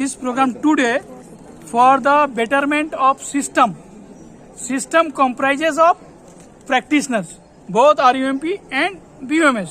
This program today for the betterment of system comprises of practitioners both RUMP and BUMS.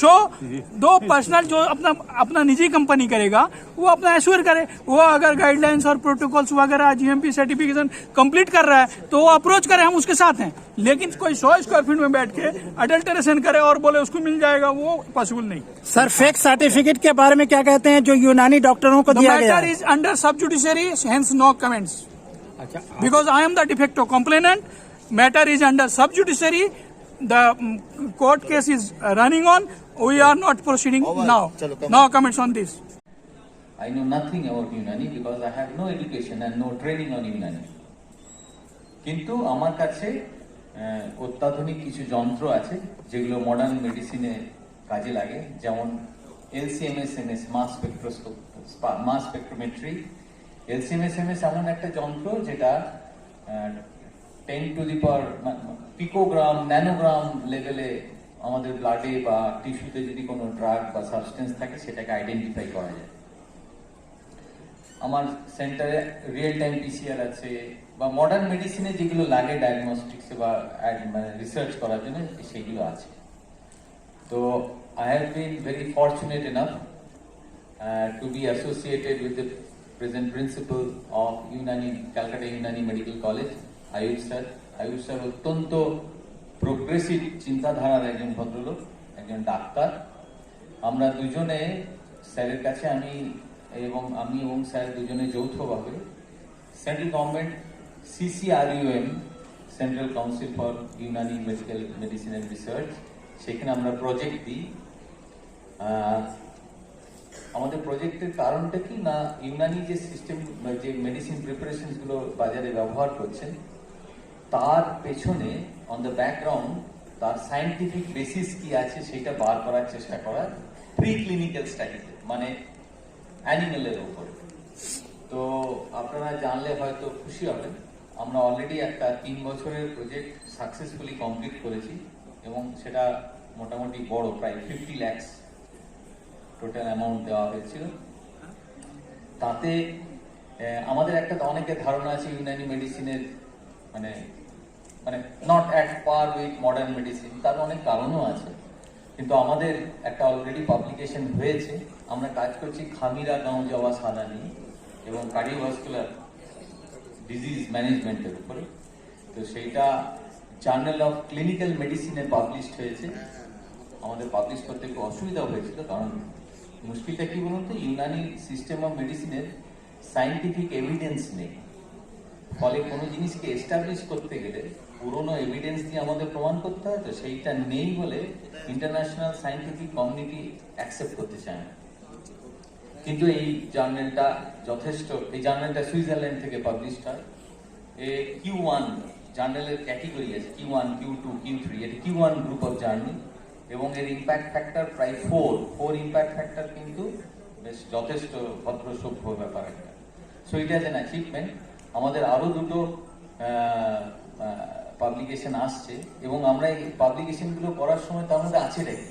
सो दो personal जो अपना अपना निजी company करेगा वो अपना एश्योर करे, वो अगर गाइडलाइंस और प्रोटोकॉल्स वगैरह जीएमपी सर्टिफिकेशन कंप्लीट कर रहा है तो वो अप्रोच करे, हम उसके साथ हैं। लेकिन कोई 100 स्क्वायर फीट में बैठ के अडल्टरेशन करे और बोले उसको मिल जाएगा, वो पॉसिबल नहीं। सर फेक सर्टिफिकेट के बारे में क्या कहते हैं जो यूनानी डॉक्टरों को दिया गया मैटर है? Is under sub judiciary, hence no comments, because I am the de facto complainant. Matter is under sub judiciary. The court case is running on. We are not proceeding now. No comments on this. I know nothing about Unani because I have no education and no training on Unani. কিন্তু আমার কাছে অত্যাধুনিক কিছু যন্ত্র আছে যেগুলো modern মেডিসিনে কাজে লাগে, যেমন LC-MS মাস স্পেকট্রোমেট্রি। LC-MS এমন একটা যন্ত্র যেটা 10 to the power পিকোগ্রাম ন্যানোগ্রাম লেভেলে আমাদের ব্লাডে বা টিস্যুতে যদি কোনো ড্রাগ বা সাবস্টেন্স থাকে সেটাকে আইডেন্টিফাই করা যায়। আমার সেন্টারে রিয়েল টাইম PCR আছে, বা মডার্ন মেডিসিনে যেগুলো লাগে ডায়াগনস্টিক্সে বা রিসার্চ করার জন্য সেগুলো আছে। তো I have been very fortunate enough to be associated with the present principal of Calcutta Unani Medical College, Ayush sir অত্যন্ত প্রোগ্রেসিভ চিন্তাধারার একজন ভদ্রলোক, একজন ডাক্তার। আমরা দুজনে স্যারের কাছে আমি এবং স্যার দুজনে যৌথভাবে central government CCRUM, central council for Unani medical medicine and research, সেখানে আমরা প্রজেক্ট দিই। আমাদের প্রজেক্টের কারণটা কি না, ইউনানি যে সিস্টেম যে মেডিসিন প্রিপারেশন গুলো বাজারে ব্যবহার করছেন তার পেছনে অন দ্য ব্যাকগ্রাউন্ড তার সায়েন্টিফিক বেসিস কি আছে সেটা বার করার চেষ্টা করা প্রি ক্লিনিক্যাল স্টাডিতে, মানে অ্যানিমেলের উপরে। তো আপনারা জানলে হয়তো খুশি হবেন, আমরা অলরেডি একটা 3 বছরের প্রজেক্ট সাকসেসফুলি কমপ্লিট করেছি এবং সেটা মোটামুটি বড়, প্রায় 50 লাখ টোটাল অ্যামাউন্ট দেওয়া হয়েছিল। তাতে আমাদের একটা অনেকের ধারণা আছে ইউনানি মেডিসিনের মানে not at per with modern medicine, তার অনেক কারণও আছে। কিন্তু আমাদের একটা অলরেডি পাবলিকেশন হয়েছে, আমরা কাজ করছি খামিরা গাঁও যাওয়া সাদা নিয়ে এবং কার্ডিওভাস্কুলার ডিজিজ ম্যানেজমেন্টের উপরে। তো সেইটা জার্নাল অফ ক্লিনিক্যাল মেডিসিনে পাবলিশড হয়েছে। আমাদের পাবলিশ করতে একটু অসুবিধা হয়েছিল, কারণ মুশকিলটা কি বলুন তো, ইউনানি সিস্টেম অফ মেডিসিনের সায়েন্টিফিক এভিডেন্স নেই। ফলে কোনো জিনিসকে এস্টাবলিশ করতে গেলে পুরোনো এভিডেন্স দিয়ে আমাদের প্রমাণ করতে হয়, তো সেইটা নেই বলে ইন্টারন্যাশনাল সায়েন্টিফিক কমিউনিটি অ্যাকসেপ্ট করতে চায় না। কিন্তু এই জার্নালটা যথেষ্ট, এই জার্নালটা সুইজারল্যান্ড থেকে পাবলিশ হয়। Q1 জার্নালের ক্যাটেগরি আছে, Q1, Q2, Q3, এটা Q1 গ্রুপ অফ জার্নাল এবং এর ইম্প্যাক্ট ফ্যাক্টর প্রায় 4 ইম্প্যাক্ট ফ্যাক্টর, কিন্তু বেশ যথেষ্ট ভদ্র সভ্য ব্যাপার একটা। So it is an achievement. আমাদের আরো দুটো পাবলিকেশন আসছে এবং আমরা এই পাবলিকেশনগুলো করার সময় তার মধ্যে আছে রেখে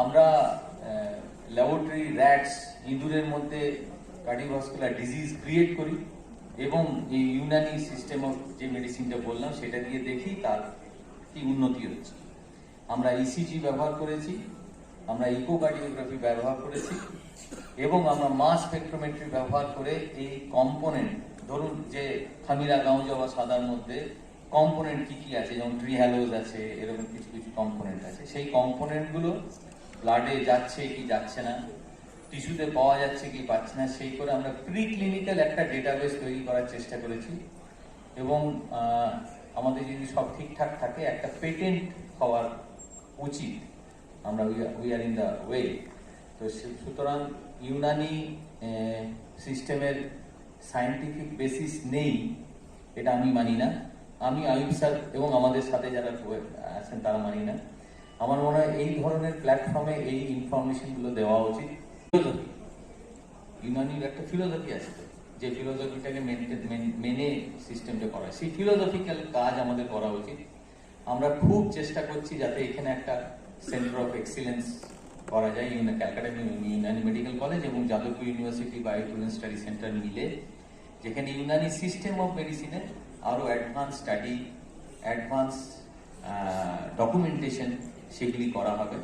আমরা ল্যাবরেটরি র্যাটস, ইঁদুরের মধ্যে কার্ডিওভাস্কুলার ডিজিজ ক্রিয়েট করি এবং এই ইউনানি সিস্টেম অফ যে মেডিসিনটা বললাম সেটা দিয়ে দেখি তার কি উন্নতি হচ্ছে। আমরা ইসিজি ব্যবহার করেছি, আমরা ইকোকার্ডিওগ্রাফি ব্যবহার করেছি এবং আমরা মাস স্পেকট্রোমেট্রি ব্যবহার করে এই কম্পোনেন্ট, ধরুন যে খামিরা গাঁও যাওয়া সাদার মধ্যে কম্পোনেন্ট কি কি আছে, যেমন ট্রিহ্যালোজ আছে, এরকম কিছু কিছু কম্পোনেন্ট আছে, সেই কম্পোনেন্টগুলো ব্লাডে যাচ্ছে কি যাচ্ছে না, টিস্যুতে পাওয়া যাচ্ছে কি পাচ্ছে না, সেই করে আমরা প্রি ক্লিনিক্যাল একটা ডেটাবেস তৈরি করার চেষ্টা করেছি এবং আমাদের যদি সব ঠিকঠাক থাকে একটা পেটেন্ট হওয়ার উচিত। আমরা we are in the way. তো সুতরাং ইউনানি সিস্টেমের সায়েন্টিফিক বেসিস নেই এটা আমি মানি না, আমি আয়ুব স্যার এবং আমাদের সাথে যারা আছেন তারা মানি না। আমার মনে হয় এই ধরনের প্ল্যাটফর্মে এই ইনফরমেশনগুলো দেওয়া উচিত। ফিলোসফি, ইউনানির একটা ফিলোসফি আছে, যে ফিলোসফিটাকে মেনে সিস্টেমটা করা, সেই ফিলোসফিক্যাল কাজ আমাদের করা উচিত। আমরা খুব চেষ্টা করছি যাতে এখানে একটা সেন্টার অফ এক্সিলেন্স করা যায়, ক্যালকাটা ইউনানি মেডিকেল কলেজ এবং যাদবপুর ইউনিভার্সিটি বায়োটুরেন স্টাডি সেন্টার মিলে, যেখানে ইউনানি সিস্টেম অফ মেডিসিনের আরো অ্যাডভান্স স্টাডি, অ্যাডভান্স ডকুমেন্টেশন সেগুলি করা হবে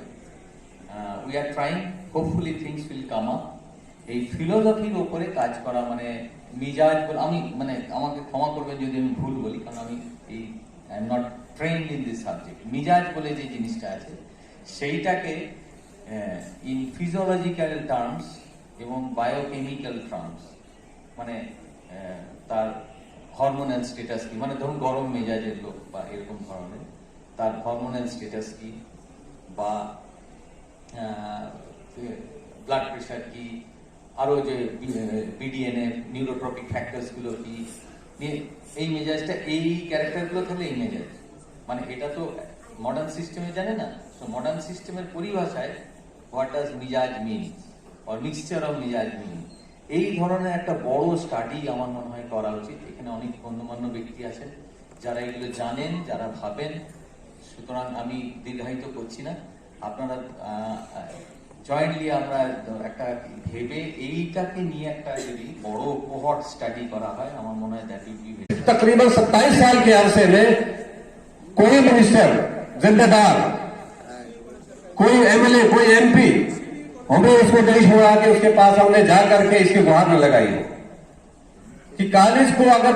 we are trying, hopefully things will come up. এই ফিলোসফির ওপরে কাজ করা, মানে মিজাজ বলে, আমি মানে আমাকে ক্ষমা করবেন যদি আমি ভুল বলি, কারণ আমি এই I am not trained in this subject. মিজাজ বলে যে জিনিসটা আছে সেইটাকে ইন ফিজিওলজিক্যাল টার্মস এবং বায়োকেমিক্যাল টার্মস, মানে তার হরমোনাল স্ট্যাটাস কি, মানে ধরুন গরম মেজাজের লোক বা এরকম ধরনের, তার হরমোনাল স্ট্যাটাস কি, বা ব্লাড প্রেশার কি, আরো যে বিডিএনএ নিউরোট্রপিক ফ্যাক্টরস গুলো কি, এই মেজাজটা, এই ক্যারেক্টারগুলো থাকলে এই মেজাজ, মানে এটা তো মডার্ন সিস্টেমে জানে না। সো মডার্ন সিস্টেমের পরিভাষায় হোয়াট ডাজ মিজাজ মিন অর মিক্সচার অফ মিজাজ মিন, এই ধরনের একটা বড় স্টাডি আমার মনে হয় করা উচিত। এখানে অনেক গণ্যমান্য ব্যক্তি আছেন যারা এগুলো জানেন, যারা ভাবেন। সুতরাং আমি দীর্ঘায়িত করছি না, আপনারা জয়েন্টলি আমরা একটা ভেবে এইটাকে নিয়ে একটা যদি বড় কোহর্ট স্টাডি করা হয়, আমার মনে হয় দ্যাট উইল বি ভেরি। तकरीबन 27 साल के अरसे में कोई मिनिस्टर, जिम्मेदार, कोई एमएलए, कोई एमपी हमें उसको नहीं छोड़ा कि उसके पास हमने जा करके इसकी गुहार न लगाई हो कि कॉलेज को अगर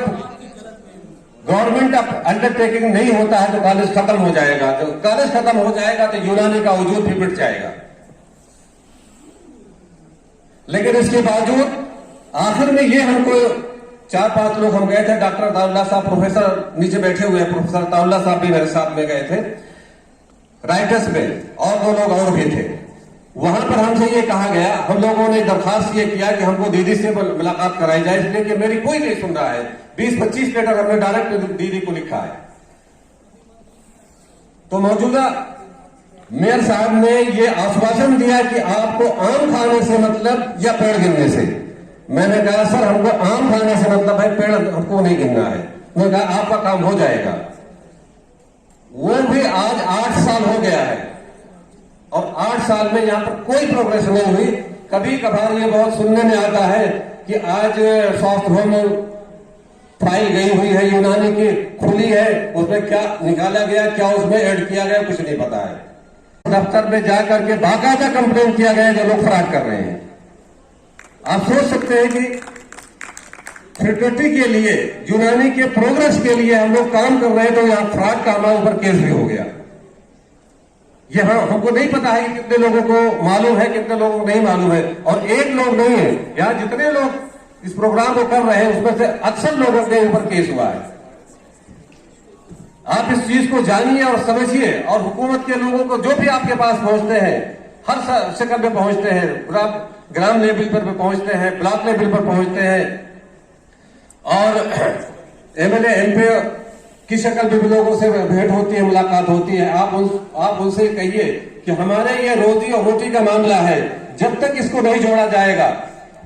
गवर्नमेंट अंडरटेकिंग नहीं होता है तो कॉलेज खत्म हो जाएगा। तो कॉलेज खत्म हो जाएगा तो यूनानी का वजूद भी मिट जाएगा। लेकिन इसके बावजूद आखिर में ये हमको 4-5 लोग हम गए थे, डॉक्टर ताउल्ला साहब, प्रोफेसर नीचे बैठे हुए हैं, प्रोफेसर ताउल्ला साहब भी मेरे साथ में गए थे, राइटर्स में, और 2 लोग और भी थे। वहां पर हमसे ये कहा गया, हम लोगों ने दरखास्त ये किया कि हमको दीदी से मुलाकात कराई जाए, इसलिए कि मेरी कोई नहीं सुन रहा है। 20-25 लेटर हमने डायरेक्ट दीदी को लिखा है। तो मौजूदा मेयर साहब ने ये आश्वासन दिया कि आपको आम खाने से मतलब या पेड़ गिनने से। मैंने कहा सर हमको आम खाने से मतलब है, पेड़ हमको नहीं गिनना है। उन्होंने कहा आपका काम हो जाएगा। वो भी आज 8 साल हो गया है और 8 साल में यहां पर कोई प्रोग्रेस नहीं हुई। कभी कभार ये बहुत सुनने में आता है कि आज स्वास्थ्य होम फाइल गई हुई है यूनानी की, खुली है, उसमें क्या निकाला गया, क्या उसमें ऐड किया गया, कुछ नहीं पता है। दफ्तर में जाकर के बाकायदा कंप्लेन किया गया जो लोग फ्रॉड कर रहे हैं। आप सोच सकते हैं कि फैकल्टी के लिए, यूनानी के प्रोग्रेस के लिए हम लोग काम कर रहे हैं, तो यहाँ फ्रॉड का हमारे ऊपर केस भी हो गया। यहाँ हमको नहीं पता है कि कितने लोगों को मालूम है, कितने लोगों को नहीं मालूम है। और एक लोग नहीं है, यहाँ जितने लोग इस प्रोग्राम को कर रहे हैं उसमें से अक्सर लोगों के ऊपर केस हुआ है। आप इस चीज को जानिए और समझिए, और हुकूमत के लोगों को जो भी आपके पास पहुंचते हैं, हर शक्ल में पहुंचते हैं, ग्राम लेवल पर भी पहुंचते हैं, ब्लॉक लेवल पर पहुंचते हैं, और एमएलए एमपी की शक्ल में भी लोगों से भेंट होती है, मुलाकात होती है। आप उनसे कहिए कि हमारे ये रोजी और रोटी का मामला है, जब तक इसको नहीं जोड़ा जाएगा,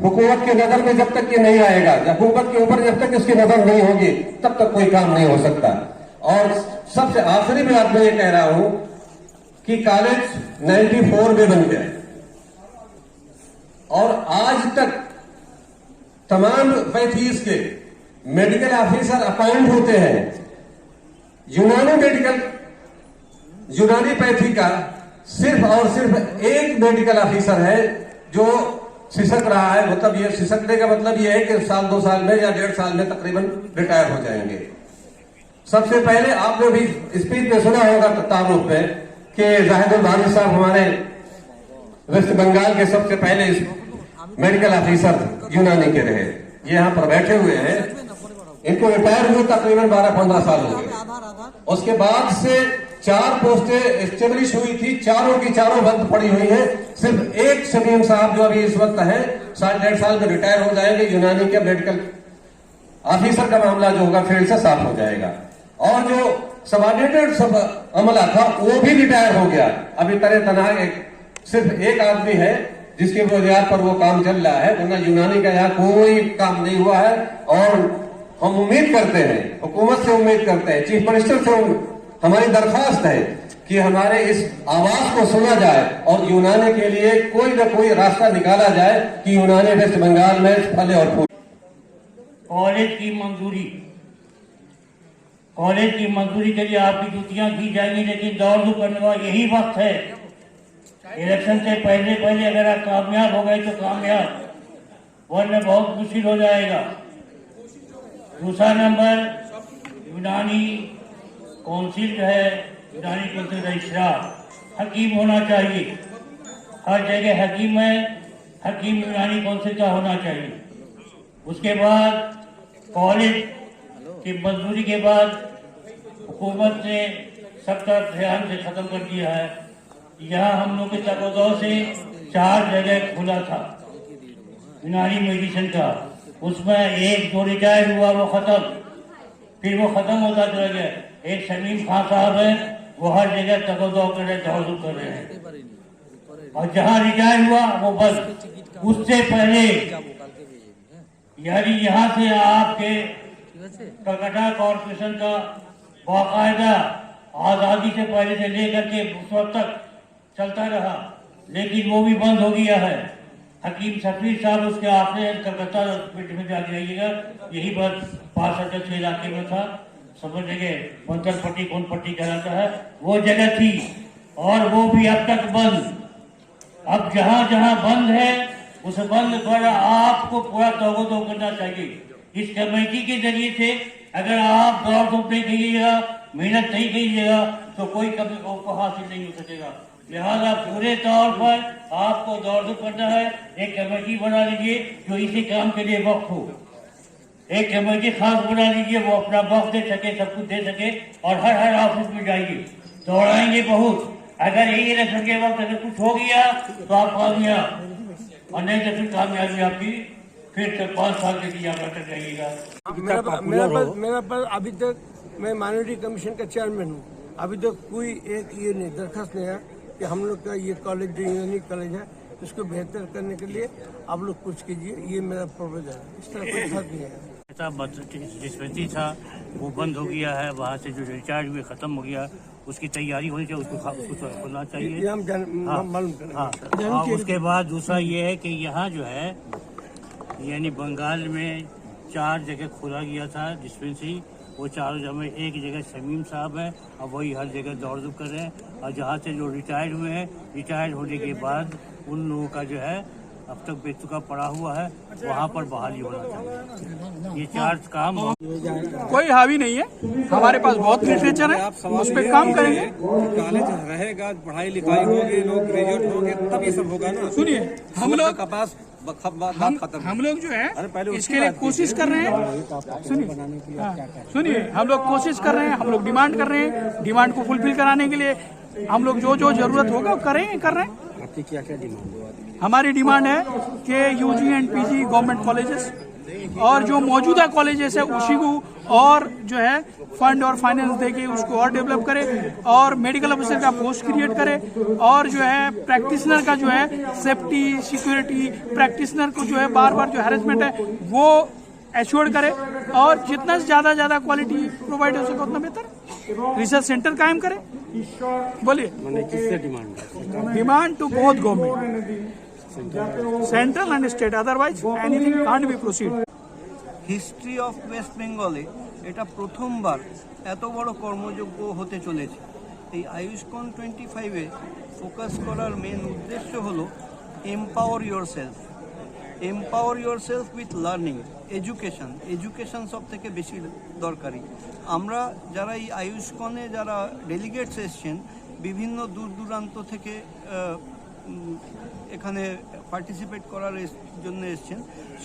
हुकूमत की नजर में जब तक ये नहीं आएगा, हुकूमत के ऊपर जब तक इसकी नजर नहीं होगी, तब तक कोई काम नहीं हो सकता। और सबसे आखिरी में आपको ये कह रहा हूं कि कॉलेज 94 में बन गया और आज तक तमाम पैथीज के मेडिकल ऑफिसर अपॉइंट होते हैं। यूनानी पैथी का सिर्फ और सिर्फ एक मेडिकल ऑफिसर है जो सिसक रहा है। मतलब ये सिसकने का मतलब ये है कि 1-2 साल में या 1.5 साल में तकरीबन रिटायर हो जाएंगे। सबसे पहले आपने भी स्पीच में सुना होगा तारुफ में कि जाहिदुल भानी साहब हमारे वेस्ट बंगाल के सबसे पहले मेडिकल ऑफिसर यूनानी के रहे। ये यहाँ पर बैठे हुए हैं, इनको रिटायर हुए तकरीबन 12-15 साल हो गए। उसके बाद से 4 पोस्टें एस्टेब्लिश हुई थी, चारों की चारों बंद पड़ी हुई हैं। सिर्फ एक शमीम साहब जो अभी इस वक्त हैं 1.5 साल में रिटायर हो जाएंगे। यूनानी के मेडिकल ऑफिसर का मामला जो होगा फील्ड से साफ हो जाएगा। और जो सबऑर्डिनेटेड सब अमला था वो भी रिटायर हो गया। अभी तरह तनहा सिर्फ एक आदमी है जिसके बुनियाद पर वो काम चल रहा है, वरना यूनानी का यहाँ कोई काम नहीं हुआ है। और हम उम्मीद करते हैं, हुकूमत से उम्मीद करते हैं, चीफ मिनिस्टर से हमारी दरखास्त है कि हमारे इस आवाज को सुना जाए और यूनानी के लिए कोई न कोई रास्ता निकाला जाए कि यूनानी वेस्ट बंगाल में फले और फूले। कॉलेज की मंजूरी के लिए आपकी जुतियां की जाएंगी, लेकिन दौड़ धूप करने का यही वक्त है इलेक्शन से पहले पहले अगर आप कामयाब हो गए तो कामयाब, वरना बहुत मुश्किल हो जाएगा। दूसरा नंबर, यूनानी काउंसिल जो है, यूनानी काउंसिल रजिस्ट्रार हकीम होना चाहिए। हर जगह हकीम है, हकीम यूनानी काउंसिल का होना चाहिए। उसके बाद कॉलेज की मंजूरी के बाद हुकूमत ने सब तरफ ध्यान से खत्म कर दिया है। यहाँ हम लोग के तकदौ से 4 जगह खुला था यूनानी मेडिसिन का, उसमें एक जो रिटायर हुआ वो खत्म, फिर वो खत्म होता चला गया। एक शमीम खान साहब है, वो हर जगह तकदौ कर रहे, दौड़ कर रहे हैं, और जहाँ रिटायर हुआ वो बस। उससे पहले यानी यहाँ से आपके कलकत्ता कॉर्पोरेशन का बाकायदा आजादी से पहले से लेकर के उस वक्त तक चलता रहा, लेकिन वो भी बंद हो गया है। हकीम शफीर साहब उसके आपने कलकत्ता हॉस्पिटल में जाके रहिएगा, यही बात 5 इलाके में था, समझ लगे बंतर पट्टी कौन पट्टी कहलाता है, वो जगह थी, और वो भी अब तक बंद। अब जहाँ जहाँ बंद है उस बंद पर आपको पूरा तोगो करना चाहिए। इस कमेटी के जरिए से अगर आप दौड़ धूप नहीं कीजिएगा, मेहनत नहीं कीजिएगा, तो कोई कभी को हासिल नहीं हो सकेगा। लिहाजा पूरे तौर पर आपको दौड़ धूप करना है। एक कमेटी बना लीजिए जो इसी काम के लिए वक्त हो, एक कमेटी खास बना लीजिए, वो अपना वक्त दे सके, सब कुछ दे सके, और हर ऑफिस में जाइए, दौड़ाएंगे बहुत। अगर यही इलेक्शन के वक्त अगर कुछ हो गया तो आप कामयाब, और नहीं तो फिर कामयाबी आपकी फिर से 5 साल के लिए आप अटक जाइएगा। मेरा पास अभी तक, मैं माइनॉरिटी कमीशन का चेयरमैन हूँ, अभी तक कोई एक ये नहीं दरखास्त नहीं है कि हम लोग का ये कॉलेज जो यूनिक कॉलेज है इसको बेहतर करने के लिए आप लोग कुछ कीजिए, ये मेरा प्रपोजल है। इस तरह कोई बात नहीं है। डिस्पेंसरी था वो बंद हो गया है, वहाँ से जो रिचार्ज हुए खत्म हो गया, उसकी तैयारी होनी चाहिए, उसको खोलना चाहिए। ये हम मालूम करें। हाँ, उसके बाद दूसरा ये है कि यहाँ जो है यानी बंगाल में 4 जगह खोला गया था डिस्पेंसरी, वो 4 जगह में एक जगह शमीम साहब है, अब वही हर जगह दौड़ धूप कर रहे हैं, और जहाँ से जो रिटायर्ड हुए हैं, रिटायर्ड होने के बाद उन लोगों का जो है अब तक बेचुका पड़ा हुआ है, वहाँ पर बहाली होना चाहिए। ये 4 काम कोई हावी नहीं है, हमारे पास बहुत लिटरेचर है, उस पर काम करेंगे। कॉलेज रहेगा, पढ़ाई लिखाई होगी, लोग ग्रेजुएट होंगे, तब ये सब होगा ना। सुनिए, हम लोग खत्म, हम लोग जो है इसके लिए कोशिश कर रहे हैं। सुनिए, हम लोग कोशिश कर रहे हैं, हम लोग डिमांड कर रहे हैं, डिमांड को फुलफिल कराने के लिए हम लोग जो जो जरूरत होगा वो करेंगे, कर रहे हैं। आपकी क्या क्या डिमांड है? हमारी डिमांड है कि UG and PG government colleges और जो मौजूदा कॉलेजेस है उसी को और जो है फंड और फाइनेंस देके उसको और डेवलप करे, और मेडिकल ऑफिसर का पोस्ट क्रिएट करे, और जो है प्रैक्टिशनर का जो है सेफ्टी सिक्योरिटी, प्रैक्टिशनर को जो है बार बार जो हैरेसमेंट है वो एश्योर्ड करे, और जितना से ज्यादा क्वालिटी प्रोवाइड हो सके उतना बेहतर। रिसर्च सेंटर कायम करे। बोलिए, किससे demand? Demand to both government, central and state, otherwise anything can't be proceed. History of west বেঙ্গলে এটা প্রথমবার এত বড় কর্মযোগ্য হতে চলেছে। এই আয়ুষ্কন 25-এ ফোকাস করার মেন উদ্দেশ্য হলো empower yourself with learning, education সব থেকে বেশি দরকারি। আমরা যারা এই আয়ুষ্কনে যারা ডেলিগেটস এসছেন বিভিন্ন দূর দূরান্ত থেকে এখানে পার্টিসিপেট করার জন্য এসছেন,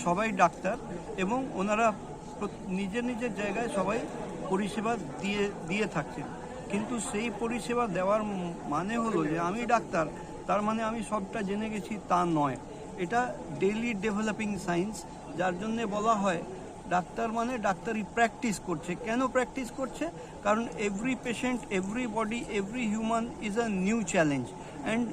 সবাই ডাক্তার, এবং ওনারা নিজের নিজের জায়গায় সবাই পরিষেবা দিয়ে থাকছেন। কিন্তু সেই পরিষেবা দেওয়ার মানে হলো যে আমি ডাক্তার তার মানে আমি সবটা জেনে গেছি তা নয়। এটা ডেইলি ডেভেলপিং সায়েন্স, যার জন্যে বলা হয় ডাক্তার মানে ডাক্তারি প্র্যাকটিস করছে। কেন প্র্যাকটিস করছে? কারণ every patient, every body, every human is a new challenge, and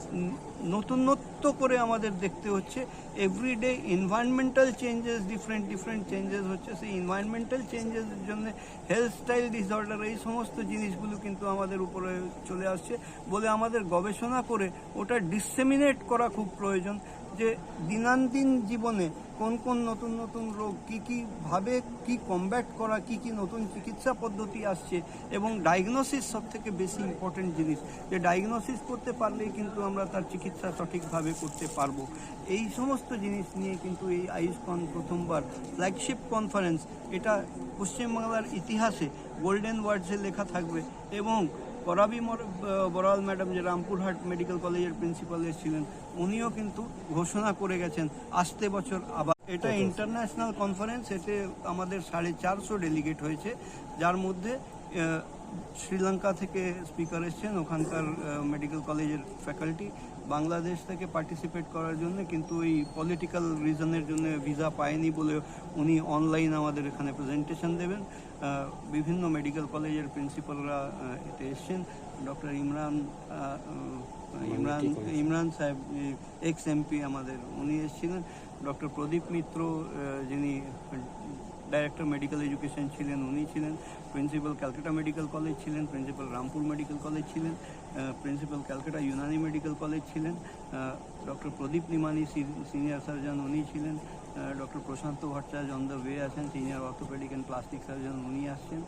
নতুনত্ব করে আমাদের দেখতে হচ্ছে। Everyday environmental changes, different changes হচ্ছে। সেই এনভায়রনমেন্টাল চেঞ্জেসের জন্য হেলথ স্টাইল ডিসঅর্ডার, এই সমস্ত জিনিসগুলো কিন্তু আমাদের উপরে চলে আসছে বলে আমাদের গবেষণা করে ওটা ডিসেমিনেট করা খুব প্রয়োজন, যে দিনান্দিন জীবনে কোন কোন নতুন নতুন রোগ কী ভাবে কি কমব্যাট করা, কি নতুন চিকিৎসা পদ্ধতি আসছে, এবং ডায়াগনোসিস সব থেকে বেশি ইম্পর্টেন্ট জিনিস, যে ডায়াগনোসিস করতে পারলেই কিন্তু আমরা তার চিকিৎসা সঠিকভাবে করতে পারবো। এই সমস্ত জিনিস নিয়ে কিন্তু এই আয়ুষ্মান প্রথমবার ফ্ল্যাগশিপ কনফারেন্স, এটা পশ্চিমবাংলার ইতিহাসে গোল্ডেন ওয়ার্ডসে লেখা থাকবে। এবং পরাবি বড়াল ম্যাডাম, যে রামপুরহাট মেডিকেল কলেজের প্রিন্সিপাল ছিলেন, উনিও কিন্তু ঘোষণা করে গেছেন আসতে বছর আবার। এটা ইন্টারন্যাশনাল কনফারেন্স, এতে আমাদের 450 ডেলিগেট হয়েছে, যার মধ্যে শ্রীলঙ্কা থেকে স্পিকার এসছেন, ওখানকার মেডিকেল কলেজের ফ্যাকাল্টি। বাংলাদেশ থেকে পার্টিসিপেট করার জন্য কিন্তু এই পলিটিক্যাল রিজনের জন্য ভিসা পায়নি বলে উনি অনলাইন আমাদের এখানে প্রেজেন্টেশন দেবেন। বিভিন্ন মেডিকেল কলেজের প্রিন্সিপালরা এতে এসছেন। ডক্টর ইমরান সাহেব, এক্স এমপি আমাদের, উনি এসেছিলেন। ডক্টর প্রদীপ মিত্র, যিনি ডাইরেক্টর মেডিকেল এডুকেশন ছিলেন, উনি ছিলেন। প্রিন্সিপাল ক্যালকাটা মেডিকেল কলেজ ছিলেন, প্রিন্সিপাল রামপুর মেডিকেল কলেজ ছিলেন, principal Calcutta Unani medical college ছিলেন। Doctor Pradeep Nimani, senior surgeon, উনি ছিলেন। Doctor Prashanta Bhattacharya on the way আছেন, senior orthopaedic and plastic surgeon, উনি আসছেন।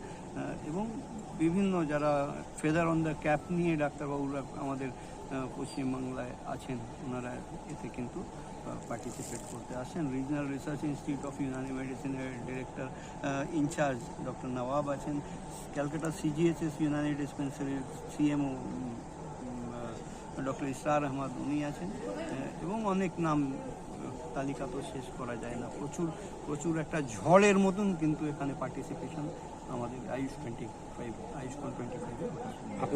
এবং বিভিন্ন যারা ফেদার অন দ্য ক্যাপ নিয়ে ডাক্তারবাবুরা আমাদের পশ্চিমবাংলায় আছেন, ওনারা এতে কিন্তু পার্টিসিপেট করতে আসেন। Regional research institute of Unani মেডিসিনের ডিরেক্টর ইনচার্জ ডক্টর নওয়াব আছেন। ক্যালকাটা সিজিএচএস ইউনানি ডিসপেন্সারির সিএমও ডক্টর ইসরার আহমদ, উনি আছেন। এবং অনেক নাম, তালিকা তো শেষ করা যায় না। প্রচুর একটা ঝড়ের মতন কিন্তু এখানে পার্টিসিপেশন আমাদের আয়ুষ্মান 25